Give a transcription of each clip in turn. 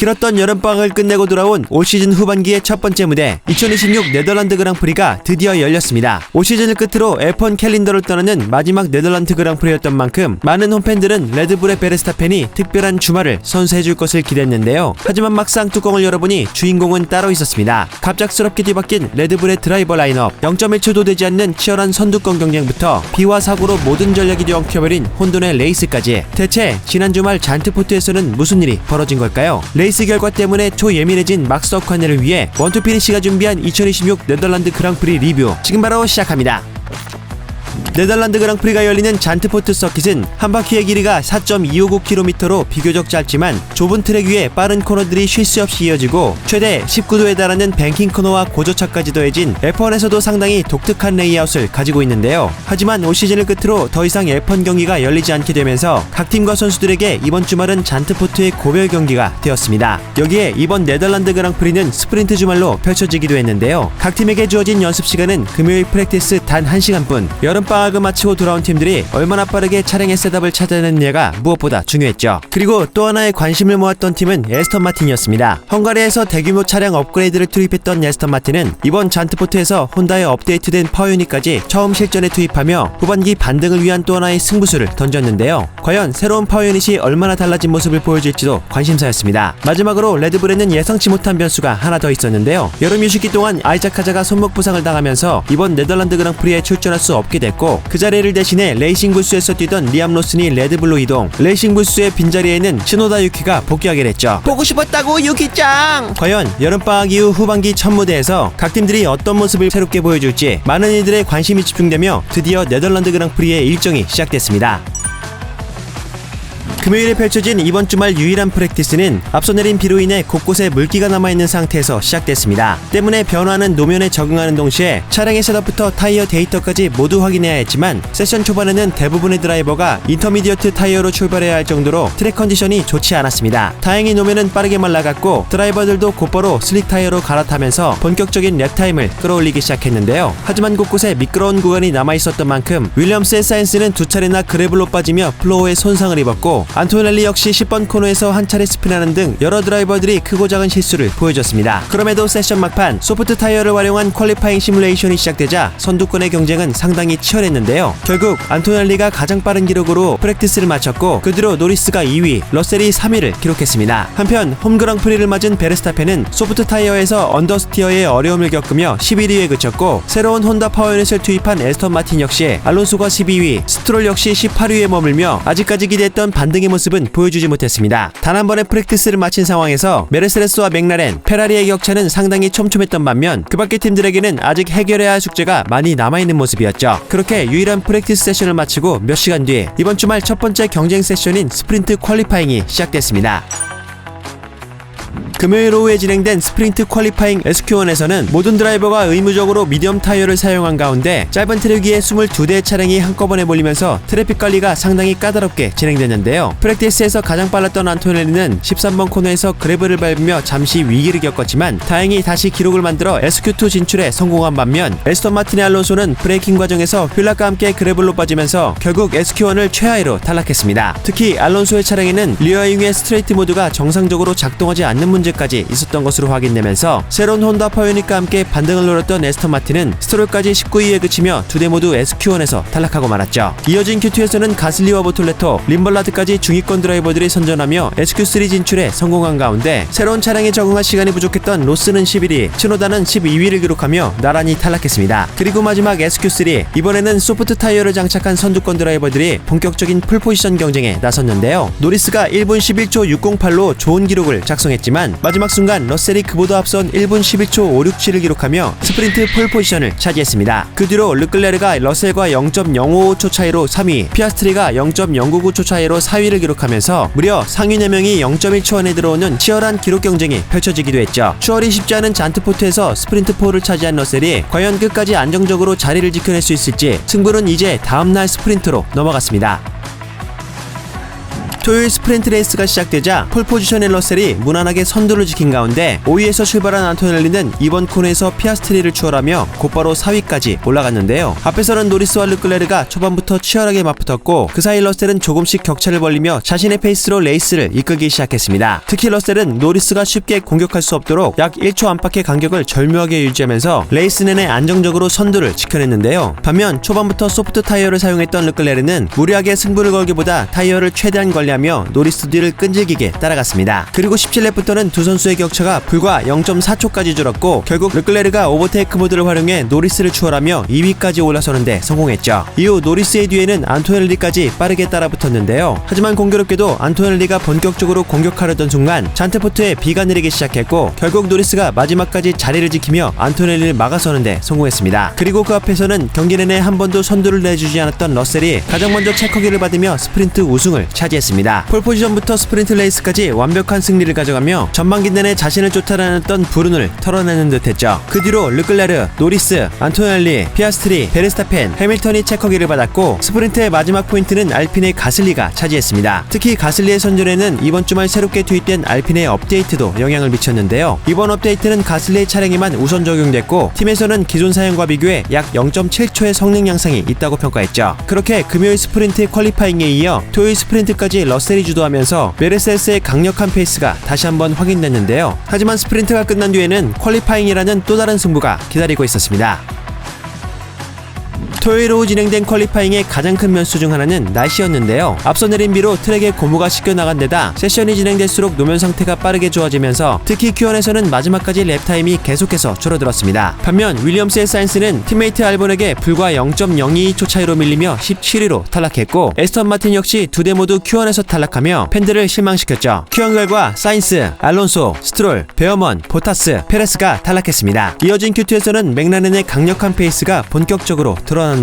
길었던 여름방학을 끝내고 돌아온 올 시즌 후반기의 첫 번째 무대 2026 네덜란드 그랑프리가 드디어 열렸습니다. 올 시즌을 끝으로 F1 캘린더를 떠나는 마지막 네덜란드 그랑프리였던 만큼 많은 홈팬들은 레드불의 베르스타펜이 특별한 주말을 선사해줄 것을 기대했는데요. 하지만 막상 뚜껑을 열어보니 주인공은 따로 있었습니다. 갑작스럽게 뒤바뀐 레드불의 드라이버 라인업, 0.1초도 되지 않는 치열한 선두권 경쟁부터 비와 사고로 모든 전략이 뒤엉켜버린 혼돈의 레이스까지. 대체 지난 주말 잔트포트에서는 무슨 일이 벌어진 걸까요? 레이스 결과 때문에 초예민해진 막스 어카네를 위해 원투피니시가 준비한 2026 네덜란드 그랑프리 리뷰 지금 바로 시작합니다. 네덜란드 그랑프리가 열리는 잔트포트 서킷은 한 바퀴의 길이가 4.259km로 비교적 짧지만 좁은 트랙 위에 빠른 코너들이 쉴 새 없이 이어지고 최대 19도에 달하는 뱅킹 코너와 고저차까지 더해진 F1에서도 상당히 독특한 레이아웃을 가지고 있는데요. 하지만 올 시즌을 끝으로 더 이상 F1 경기가 열리지 않게 되면서 각 팀과 선수들에게 이번 주말은 잔트포트의 고별 경기가 되었습니다. 여기에 이번 네덜란드 그랑프리는 스프린트 주말로 펼쳐지기도 했는데요. 각 팀에게 주어진 연습 시간은 금요일 프랙티스 단 1시간뿐. 여름방학을 마치고 돌아온 팀들이 얼마나 빠르게 차량의 셋업을 찾아내느냐가 무엇보다 중요했죠. 그리고 또 하나의 관심을 모았던 팀은 에스턴 마틴이었습니다. 헝가리에서 대규모 차량 업그레이드를 투입했던 에스턴 마틴은 이번 잔트포트에서 혼다의 업데이트된 파워유닛까지 처음 실전에 투입하며 후반기 반등을 위한 또 하나의 승부수를 던졌는데요. 과연 새로운 파워유닛이 얼마나 달라진 모습을 보여줄지도 관심사였습니다. 마지막으로 레드불에는 예상치 못한 변수가 하나 더 있었는데요. 여름 휴식기 동안 아이작 카자가 손목 부상을 당하면서 이번 네덜란드 그랑프리에 출전할 수 없게 됐고 그 자리를 대신해 레이싱 부스에서 뛰던 리암 로슨이 레드불로 이동. 레이싱 부스의 빈자리에는 츠노다 유키가 복귀하게 됐죠. 보고 싶었다고 유키짱! 과연 여름방학 이후 후반기 첫 무대에서 각 팀들이 어떤 모습을 새롭게 보여줄지 많은 이들의 관심이 집중되며 드디어 네덜란드 그랑프리의 일정이 시작됐습니다. 금요일에 펼쳐진 이번 주말 유일한 프랙티스는 앞서 내린 비로 인해 곳곳에 물기가 남아있는 상태에서 시작됐습니다. 때문에 변화하는 노면에 적응하는 동시에 차량의 셋업부터 타이어 데이터까지 모두 확인해야 했지만 세션 초반에는 대부분의 드라이버가 인터미디어트 타이어로 출발해야 할 정도로 트랙 컨디션이 좋지 않았습니다. 다행히 노면은 빠르게 말라갔고 드라이버들도 곧바로 슬릭 타이어로 갈아타면서 본격적인 랩타임을 끌어올리기 시작했는데요. 하지만 곳곳에 미끄러운 구간이 남아있었던 만큼 윌리엄스의 사이언스는 두 차례나 그래블로 빠지며 플로어에 손상을 입었고 안토넬리 역시 10번 코너에서 한 차례 스핀하는 등 여러 드라이버들이 크고 작은 실수를 보여줬습니다. 그럼에도 세션 막판 소프트 타이어를 활용한 퀄리파잉 시뮬레이션이 시작되자 선두권의 경쟁은 상당히 치열했는데요. 결국 안토넬리가 가장 빠른 기록으로 프랙티스를 마쳤고 그 뒤로 노리스가 2위, 러셀이 3위를 기록했습니다. 한편 홈 그랑프리를 맞은 베르스타펜은 소프트 타이어에서 언더스티어의 어려움을 겪으며 11위에 그쳤고 새로운 혼다 파워유닛을 투입한 에스턴 마틴 역시 알론소가 12위, 스트롤 역시 18위에 머물며 아직까지 기대했던 반등의 모습은 보여주지 못했습니다. 단 한 번의 프랙티스를 마친 상황에서 메르세데스와 맥라렌, 페라리의 격차는 상당히 촘촘했던 반면 그 밖의 팀들에게는 아직 해결해야 할 숙제가 많이 남아있는 모습이었죠. 그렇게 유일한 프랙티스 세션을 마치고 몇 시간 뒤 이번 주말 첫 번째 경쟁 세션인 스프린트 퀄리파잉이 시작됐습니다. 금요일 오후에 진행된 스프린트 퀄리파잉 SQ1에서는 모든 드라이버가 의무적으로 미디엄 타이어를 사용한 가운데 짧은 트랙 위에 22대의 차량이 한꺼번에 몰리면서 트래픽 관리가 상당히 까다롭게 진행됐는데요. 프랙티스에서 가장 빨랐던 안토넬리는 13번 코너에서 그래블을 밟으며 잠시 위기를 겪었지만 다행히 다시 기록을 만들어 SQ2 진출에 성공한 반면 에스턴 마틴의 알론소는 브레이킹 과정에서 휠락과 함께 그래블로 빠지면서 결국 SQ1을 최하위로 탈락했습니다. 특히 알론소의 차량에는 리어윙의 스트레이트 모드가 정상적으로 작동하지 않는 문제까지 있었던 것으로 확인되면서 새로운 혼다 파워유닛과 함께 반등을 노렸던 에스턴 마틴은 스트롤까지 19위에 그치며 두 대 모두 SQ1에서 탈락하고 말았죠. 이어진 Q2에서는 가슬리와 보톨레토, 림벌라드까지 중위권 드라이버들이 선전하며 SQ3 진출에 성공한 가운데 새로운 차량에 적응할 시간이 부족했던 로스는 11위, 츠노다는 12위를 기록하며 나란히 탈락했습니다. 그리고 마지막 SQ3, 이번에는 소프트 타이어를 장착한 선두권 드라이버들이 본격적인 풀포지션 경쟁에 나섰는데요. 노리스가 1분 11초 608로 좋은 기록을 작성했지만 마지막 순간 러셀이 그보다 앞선 1분 11초 567을 기록하며 스프린트 폴 포지션을 차지했습니다. 그 뒤로 르클레르가 러셀과 0.055초 차이로 3위, 피아스트리가 0.099초 차이로 4위를 기록하면서 무려 상위 4명이 0.1초 안에 들어오는 치열한 기록 경쟁이 펼쳐지기도 했죠. 추월이 쉽지 않은 잔트포트에서 스프린트 폴을 차지한 러셀이 과연 끝까지 안정적으로 자리를 지켜낼 수 있을지 승부는 이제 다음날 스프린트로 넘어갔습니다. 토요일 스프린트 레이스가 시작되자 폴포지션의 러셀이 무난하게 선두를 지킨 가운데 5위에서 출발한 안토넬리는 이번 코너에서 피아스트리를 추월하며 곧바로 4위까지 올라갔는데요. 앞에서는 노리스와 르클레르가 초반부터 치열하게 맞붙었고 그 사이 러셀은 조금씩 격차를 벌리며 자신의 페이스로 레이스를 이끌기 시작했습니다. 특히 러셀은 노리스가 쉽게 공격할 수 없도록 약 1초 안팎의 간격을 절묘하게 유지하면서 레이스 내내 안정적으로 선두를 지켜냈는데요. 반면 초반부터 소프트 타이어를 사용했던 르클레르는 무리하게 승부를 걸기보다 타이어를 최대한 관리하며 노리스 뒤를 끈질기게 따라갔습니다. 그리고 17렙부터는 두 선수의 격차가 불과 0.4초까지 줄었고 결국 르클레르가 오버테이크 모드를 활용해 노리스를 추월하며 2위까지 올라서는데 성공했죠. 이후 노리스의 뒤에는 안토넬리까지 빠르게 따라붙었는데요. 하지만 공교롭게도 안토넬리가 본격적으로 공격하려던 순간 잔트포트에 비가 내리기 시작했고 결국 노리스가 마지막까지 자리를 지키며 안토넬리를 막아서는데 성공했습니다. 그리고 그 앞에서는 경기 내내 한 번도 선두를 내주지 않았던 러셀이 가장 먼저 체커기를 받으며 스프린트 우승을 차지했습니다. 폴포지션부터 스프린트 레이스까지 완벽한 승리를 가져가며 전반기 내내 자신을 쫓아다녔던 불운을 털어내는 듯했죠. 그 뒤로 르클레르, 노리스, 안토넬리, 피아스트리, 베르스타펜, 해밀턴이 체커기를 받았고 스프린트의 마지막 포인트는 알핀의 가슬리가 차지했습니다. 특히 가슬리의 선전에는 이번 주말 새롭게 투입된 알핀의 업데이트도 영향을 미쳤는데요. 이번 업데이트는 가슬리의 차량에만 우선 적용됐고 팀에서는 기존 사양과 비교해 약 0.7초의 성능 향상이 있다고 평가했죠. 그렇게 금요일 스프린트 퀄리파잉에 이어 토요일 스프린트까지 러셀이 주도하면서 메르세데스의 강력한 페이스가 다시 한번 확인됐는데요. 하지만 스프린트가 끝난 뒤에는 퀄리파잉이라는 또 다른 승부가 기다리고 있었습니다. 토요일 오후 진행된 퀄리파잉의 가장 큰 변수 중 하나는 날씨였는데요. 앞서 내린 비로 트랙에 고무가 씻겨 나간 데다 세션이 진행될수록 노면 상태가 빠르게 좋아지면서 특히 Q1에서는 마지막까지 랩타임이 계속해서 줄어들었습니다. 반면 윌리엄스의 사인스는 팀메이트 알본에게 불과 0.022초 차이로 밀리며 17위로 탈락했고 에스턴 마틴 역시 두 대 모두 Q1에서 탈락하며 팬들을 실망시켰죠. Q1 결과 사인스, 알론소, 스트롤, 베어먼, 보타스, 페레스가 탈락했습니다. 이어진 Q2에서는 맥라렌의 강력한 페이스가 본격적으로 드러났는데요.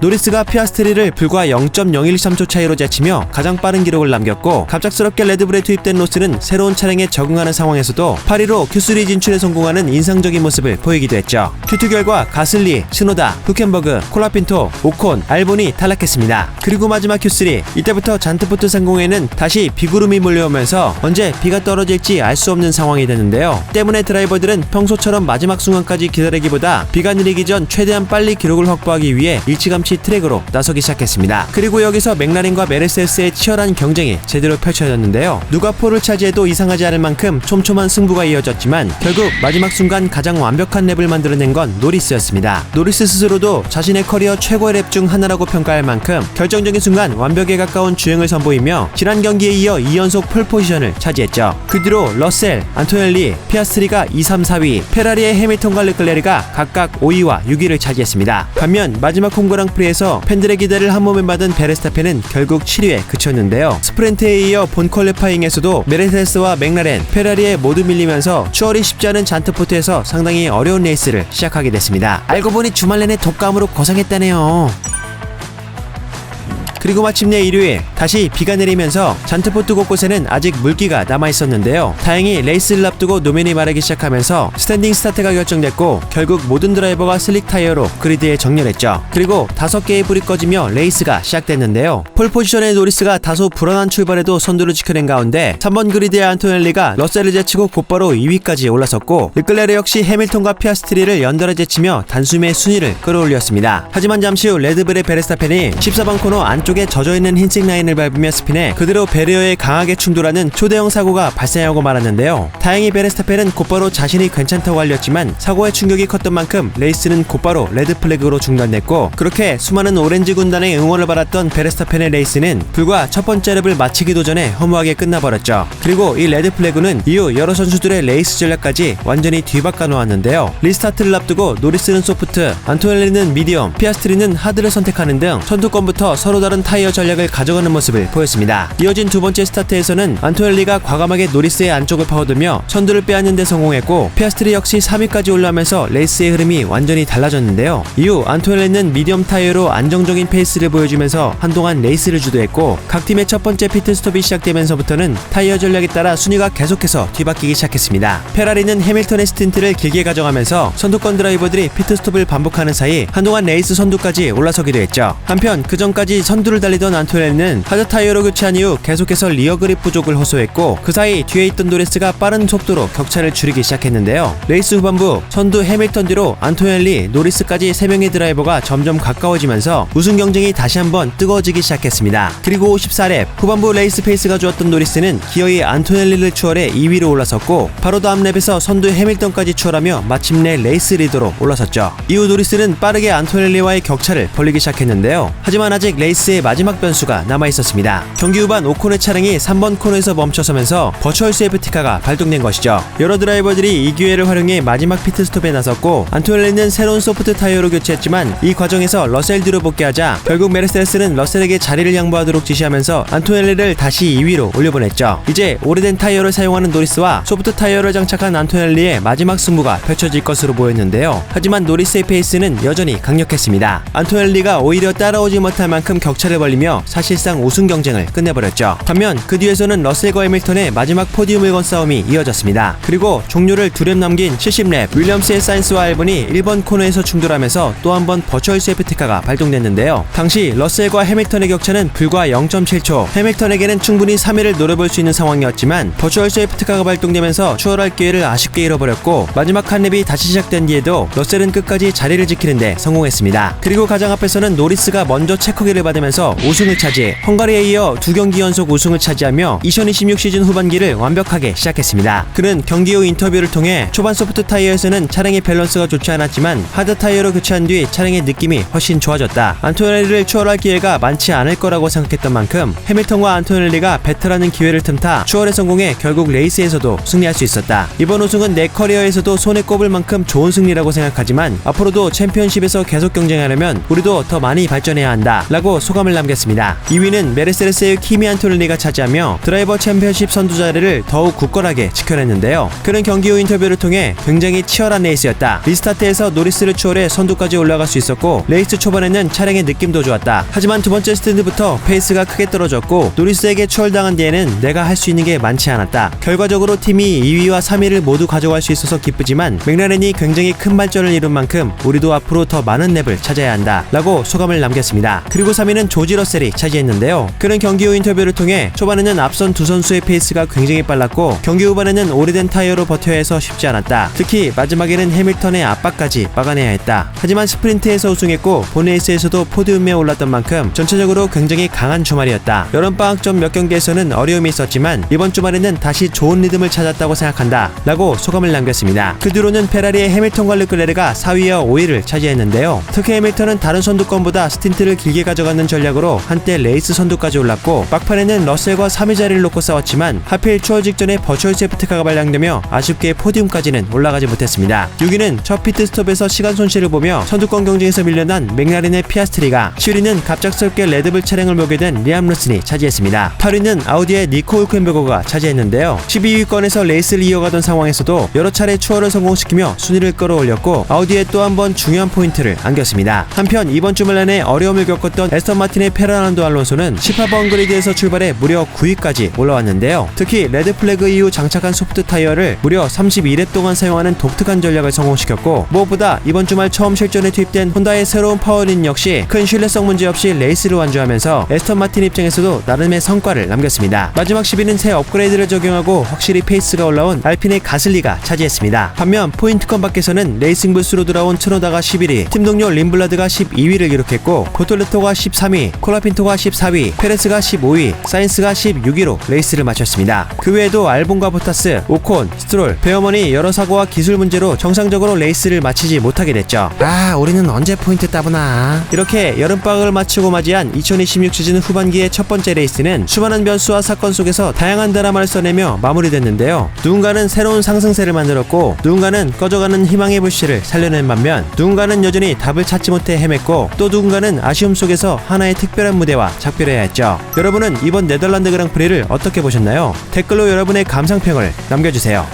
노리스가 피아스트리를 불과 0.0113초 차이로 제치며 가장 빠른 기록을 남겼고 갑작스럽게 레드불에 투입된 로스는 새로운 차량에 적응하는 상황에서도 8위로 Q3 진출에 성공하는 인상적인 모습을 보이기도 했죠. Q2 결과 가슬리, 스노다, 후켄버그, 콜라핀토, 오콘, 알본이 탈락했습니다. 그리고 마지막 Q3 이때부터 잔트포트 상공에는 다시 비구름이 몰려오면서 언제 비가 떨어질지 알 수 없는 상황이 되는데요. 때문에 드라이버들은 평소처럼 마지막 순간까지 기다리기보다 비가 내리기 전 최대한 빨리 기록을 확보하기 위해 일찌감치 트랙으로 나서기 시작했습니다. 그리고 여기서 맥라렌과 메르세데스의 치열한 경쟁이 제대로 펼쳐졌는데요. 누가 포를 차지해도 이상하지 않을 만큼 촘촘한 승부가 이어졌지만 결국 마지막 순간 가장 완벽한 랩을 만들어낸 건 노리스였습니다. 노리스 스스로도 자신의 커리어 최고의 랩 중 하나라고 평가할 만큼 결정적인 순간 완벽에 가까운 주행을 선보이며 지난 경기에 이어 2연속 폴 포지션을 차지했죠. 그 뒤로 러셀, 안토넬리, 피아스트리가 2, 3, 4위, 페라리의 해밀턴과 르클레르가 각각 5위와 6위를 차지했습니다. 반면 마지막 홈그랑프리에서 팬들의 기대를 한몸에 받은 베르스타펜은 결국 7위에 그쳤는데요. 스프린트에 이어 본 퀄리파잉에서도 메르세데스와 맥라렌, 페라리에 모두 밀리면서 추월이 쉽지 않은 잔트포트에서 상당히 어려운 레이스를 시작하게 됐습니다. 알고 보니 주말 내내 독감으로 고생했다네요. 그리고 마침내 일요일 다시 비가 내리면서 잔트포트 곳곳에는 아직 물기가 남아있었는데요. 다행히 레이스를 앞두고 노면이 마르기 시작하면서 스탠딩 스타트가 결정됐고 결국 모든 드라이버가 슬릭 타이어로 그리드에 정렬했죠. 그리고 5개의 불이 꺼지며 레이스가 시작됐는데요. 폴포지션의 노리스가 다소 불안한 출발에도 선두를 지켜낸 가운데 3번 그리드의 안토넬리가 러셀을 제치고 곧바로 2위까지 올라섰고 르클레르 역시 해밀턴과 피아스트리를 연달아 제치며 단숨에 순위를 끌어올렸습니다. 하지만 잠시 후 레드불의 베르스타펜이 14번 코너 안쪽에 젖어있는 흰색 라인을 밟으며 스핀해 그대로 배리어에 강하게 충돌하는 초대형 사고가 발생하고 말았는데요. 다행히 베르스타펜은 곧바로 자신이 괜찮다고 알렸지만 사고의 충격이 컸던 만큼 레이스는 곧바로 레드 플래그로 중단됐고 그렇게 수많은 오렌지 군단의 응원을 받았던 베르스타펜의 레이스는 불과 첫 번째 랩을 마치기도 전에 허무하게 끝나버렸죠. 그리고 이 레드 플래그는 이후 여러 선수들의 레이스 전략까지 완전히 뒤바꿔 놓았는데요. 리스타트를 앞두고 노리스는 소프트, 안토넬리는 미디엄, 피아스트리는 하드를 선택하는 등 선두권부터 서로 다른 타이어 전략을 가져가는 모습을 보였습니다. 이어진 두 번째 스타트에서는 안토넬리가 과감하게 노리스의 안쪽을 파고들며 선두를 빼앗는 데 성공했고 피아스트리 역시 3위까지 올라오면서 레이스의 흐름이 완전히 달라졌는데요. 이후 안토넬리는 미디엄 타이어로 안정적인 페이스를 보여주면서 한동안 레이스를 주도했고 각 팀의 첫 번째 피트스톱이 시작되면서부터는 타이어 전략에 따라 순위가 계속해서 뒤바뀌기 시작했습니다. 페라리는 해밀턴의 스틴트를 길게 가져가면서 선두권 드라이버들이 피트스톱을 반복하는 사이 한동안 레이스 선두까지 올라서기도 했죠. 한편 그 전까지 선두 선두를 달리던 안토넬리는 하드 타이어로 교체한 이후 계속해서 리어 그립 부족을 호소했고, 그 사이 뒤에 있던 노리스가 빠른 속도로 격차를 줄이기 시작했는데요. 레이스 후반부 선두 해밀턴 뒤로 안토넬리, 노리스까지 3명의 드라이버가 점점 가까워지면서 우승 경쟁이 다시 한번 뜨거워지기 시작했습니다. 그리고 54렙 후반부 레이스 페이스가 좋았던 노리스는 기어이 안토넬리를 추월해 2위로 올라섰고, 바로 다음 랩에서 선두 해밀턴까지 추월하며 마침내 레이스 리더로 올라섰죠. 이후 노리스는 빠르게 안토넬리와의 격차를 벌리기 시작했는데요. 하지만 아직 레이스의 마지막 변수가 남아있었습니다. 경기 후반 오콘의 차량이 3번 코너에서 멈춰서면서 버추얼 세이프티카가 발동된 것이죠. 여러 드라이버들이 이 기회를 활용해 마지막 피트스톱에 나섰고, 안토넬리는 새로운 소프트 타이어로 교체했지만 이 과정에서 러셀 뒤로 복귀하자 결국 메르세데스는 러셀에게 자리를 양보하도록 지시하면서 안토넬리를 다시 2위로 올려보냈죠. 이제 오래된 타이어를 사용하는 노리스와 소프트 타이어를 장착한 안토넬리의 마지막 승부가 펼쳐질 것으로 보였는데요. 하지만 노리스의 페이스는 여전히 강력했습니다. 안토넬리가 오히려 따라오지 못할 만큼 격차를 벌리며 사실상 우승 경쟁을 끝내버렸죠. 반면 그 뒤에서는 러셀과 해밀턴의 마지막 포디움을 건 싸움이 이어졌습니다. 그리고 종료를 2랩 남긴 70랩 윌리엄스의 사인스와 알본이 1번 코너에서 충돌하면서 또 한 번 버추얼 세이프티카가 발동됐는데요. 당시 러셀과 해밀턴의 격차는 불과 0.7초, 해밀턴에게는 충분히 3위를 노려볼 수 있는 상황이었지만 버추얼 세이프티카가 발동되면서 추월할 기회를 아쉽게 잃어버렸고, 마지막 한 랩이 다시 시작된 뒤에도 러셀은 끝까지 자리를 지키는데 성공했습니다. 그리고 가장 앞에서는 노리스가 먼저 체커기를 받으면서 우승을 차지, 헝가리에 이어 2경기 연속 우승을 차지하며 2026 시즌 후반기를 완벽하게 시작했습니다. 그는 경기 후 인터뷰를 통해 초반 소프트 타이어에서는 차량의 밸런스가 좋지 않았지만 하드 타이어로 교체한 뒤 차량의 느낌이 훨씬 좋아졌다. 안토넬리를 추월할 기회가 많지 않을 거라고 생각했던 만큼 해밀턴과 안토넬리가 배틀하는 기회를 틈타 추월에 성공해 결국 레이스에서도 승리할 수 있었다. 이번 우승은 내 커리어에서도 손에 꼽을 만큼 좋은 승리라고 생각하지만 앞으로도 챔피언십에서 계속 경쟁하려면 우리도 더 많이 발전해야 한다 라고 소감을 남겼습니다. 2위는 메르세데스의 키미 안토넬리가 차지하며 드라이버 챔피언십 선두 자리를 더욱 굳건하게 지켜냈는데요. 그는 경기 후 인터뷰를 통해 굉장히 치열한 레이스였다. 리스타트에서 노리스를 추월해 선두까지 올라갈 수 있었고, 레이스 초반에는 차량의 느낌도 좋았다. 하지만 두 번째 스탠드부터 페이스가 크게 떨어졌고 노리스에게 추월당한 뒤에는 내가 할 수 있는 게 많지 않았다. 결과적으로 팀이 2위와 3위를 모두 가져갈 수 있어서 기쁘지만 맥라렌이 굉장히 큰 발전을 이룬 만큼 우리도 앞으로 더 많은 랩을 찾아야 한다 라고 소감을 남겼습니다. 그리고 3위는 조지 러셀이 차지했는데요. 그는 경기 후 인터뷰를 통해 초반에는 앞선 두 선수의 페이스가 굉장히 빨랐고 경기 후반에는 오래된 타이어로 버텨야 해서 쉽지 않았다. 특히 마지막에는 해밀턴의 압박까지 막아내야 했다. 하지만 스프린트에서 우승했고 본 레이스에서도 포디움에 올랐던 만큼 전체적으로 굉장히 강한 주말이었다. 여름방학 전 몇 경기에서는 어려움이 있었지만 이번 주말에는 다시 좋은 리듬을 찾았다고 생각한다 라고 소감을 남겼습니다. 그 뒤로는 페라리의 해밀턴과 르클레르가 4위와 5위를 차지했는데요. 특히 해밀턴은 다른 선두권보다 스틴트를 길게 가져가는 전략으로 한때 레이스 선두까지 올랐고, 막판에는 러셀과 3위 자리를 놓고 싸웠지만 하필 추월 직전에 버추얼 세이프티카가 발령되며 아쉽게 포디움까지는 올라가지 못했습니다. 6위는 첫 피트스톱에서 시간 손실을 보며 선두권 경쟁에서 밀려난 맥라렌의 피아스트리가, 7위는 갑작스럽게 레드불 차량을 몰게 된 리암 루슨이 차지했습니다. 8위는 아우디의 니코 hul켄베거가 차지했는데요. 12위권에서 레이스를 이어가던 상황에서도 여러 차례 추월을 성공시키며 순위를 끌어올렸고 아우디에 또 한 번 중요한 포인트를 안겼습니다. 한편 이번 주말 내내 어려움을 겪었던 에스턴 마틴의 페르난도 알론소는 18번 그리드에서 출발해 무려 9위까지 올라왔는데요. 특히 레드 플래그 이후 장착한 소프트 타이어를 무려 32렙 동안 사용하는 독특한 전략을 성공시켰고, 무엇보다 이번 주말 처음 실전에 투입된 혼다의 새로운 파워린 역시 큰 신뢰성 문제 없이 레이스를 완주하면서 에스턴 마틴 입장에서도 나름의 성과를 남겼습니다. 마지막 10위는 새 업그레이드를 적용하고 확실히 페이스가 올라온 알핀의 가슬리가 차지했습니다. 반면 포인트권 밖에서는 레이싱 부스로 돌아온 트노다가 11위, 팀 동료 림블라드가 12위를 기록했고 보톨레토가 13위, 콜라핀토가 14위, 페레스가 15위, 사인스가 16위로 레이스를 마쳤습니다. 그 외에도 알본과 보타스, 오콘, 스트롤, 베어먼이 여러 사고와 기술 문제로 정상적으로 레이스를 마치지 못하게 됐죠. 우리는 언제 포인트 따보나. 이렇게 여름방학을 마치고 맞이한 2026 시즌 후반기의 첫 번째 레이스는 수많은 변수와 사건 속에서 다양한 드라마를 써내며 마무리됐는데요. 누군가는 새로운 상승세를 만들었고 누군가는 꺼져가는 희망의 불씨를 살려낸 반면 누군가는 여전히 답을 찾지 못해 헤맸고 또 누군가는 아쉬움 속에서 하나의 특별한 무대와 작별해야 했죠. 여러분은 이번 네덜란드 그랑프리를 어떻게 보셨나요? 댓글로 여러분의 감상평을 남겨주세요.